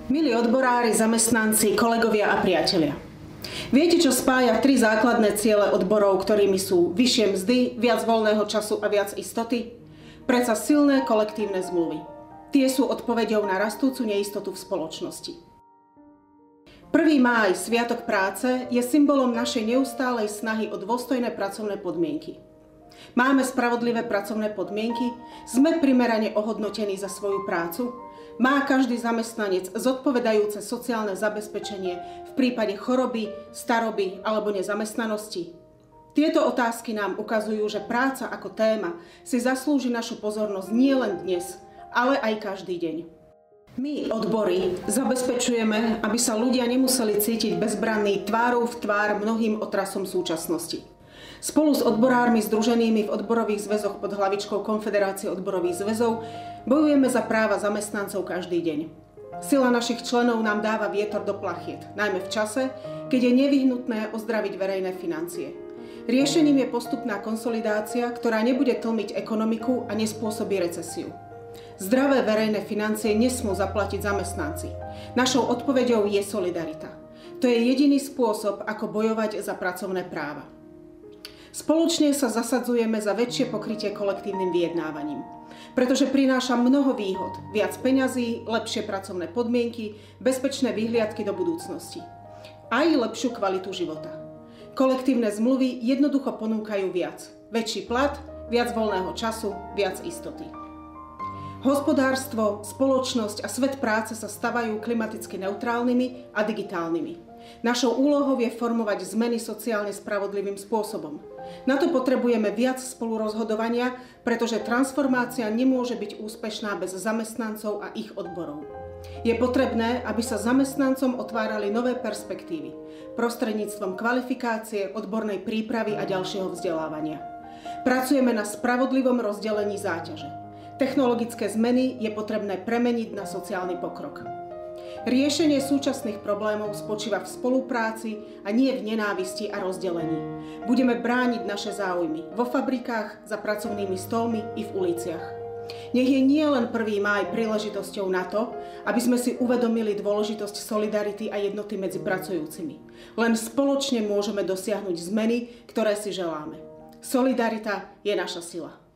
Milí odborári, zamestnanci, kolegovia a priatelia. Viete, čo spája tri základné ciele odborov, ktorými sú vyššie mzdy, viac voľného času a viac istoty? Predsa silné kolektívne zmluvy. Tie sú odpoveďou na rastúcu neistotu v spoločnosti. 1. máj, Sviatok práce, je symbolom našej neustálej snahy o dôstojné pracovné podmienky. Máme spravodlivé pracovné podmienky, sme primerane ohodnotení za svoju prácu, má každý zamestnanec zodpovedajúce sociálne zabezpečenie v prípade choroby, staroby alebo nezamestnanosti? Tieto otázky nám ukazujú, že práca ako téma si zaslúži našu pozornosť nielen dnes, ale aj každý deň. My, odbory, zabezpečujeme, aby sa ľudia nemuseli cítiť bezbranní tvárou v tvár mnohým otrasom súčasnosti. Spolu s odborármi združenými v odborových zväzoch pod hlavičkou Konfederácie odborových zväzov bojujeme za práva zamestnancov každý deň. Sila našich členov nám dáva vietor do plachiet, najmä v čase, keď je nevyhnutné ozdraviť verejné financie. Riešením je postupná konsolidácia, ktorá nebude tlmiť ekonomiku a nespôsobí recesiu. Zdravé verejné financie nesmú zaplatiť zamestnanci. Našou odpoveďou je solidarita. To je jediný spôsob, ako bojovať za pracovné práva. Spoločne sa zasadzujeme za väčšie pokrytie kolektívnym vyjednávaním, pretože prináša mnoho výhod, viac peňazí, lepšie pracovné podmienky, bezpečné vyhliadky do budúcnosti. Aj lepšiu kvalitu života. Kolektívne zmluvy jednoducho ponúkajú viac. Väčší plat, viac voľného času, viac istoty. Hospodárstvo, spoločnosť a svet práce sa stavajú klimaticky neutrálnymi a digitálnymi. Našou úlohou je formovať zmeny sociálne spravodlivým spôsobom. Na to potrebujeme viac spolurozhodovania, pretože transformácia nemôže byť úspešná bez zamestnancov a ich odborov. Je potrebné, aby sa zamestnancom otvárali nové perspektívy prostredníctvom kvalifikácie, odbornej prípravy a ďalšieho vzdelávania. Pracujeme na spravodlivom rozdelení záťaže. Technologické zmeny je potrebné premeniť na sociálny pokrok. Riešenie súčasných problémov spočíva v spolupráci a nie v nenávisti a rozdelení. Budeme brániť naše záujmy vo fabrikách, za pracovnými stolmi i v uliciach. Nech je nie len 1. máj príležitosťou na to, aby sme si uvedomili dôležitosť solidarity a jednoty medzi pracujúcimi. Len spoločne môžeme dosiahnuť zmeny, ktoré si želáme. Solidarita je naša sila.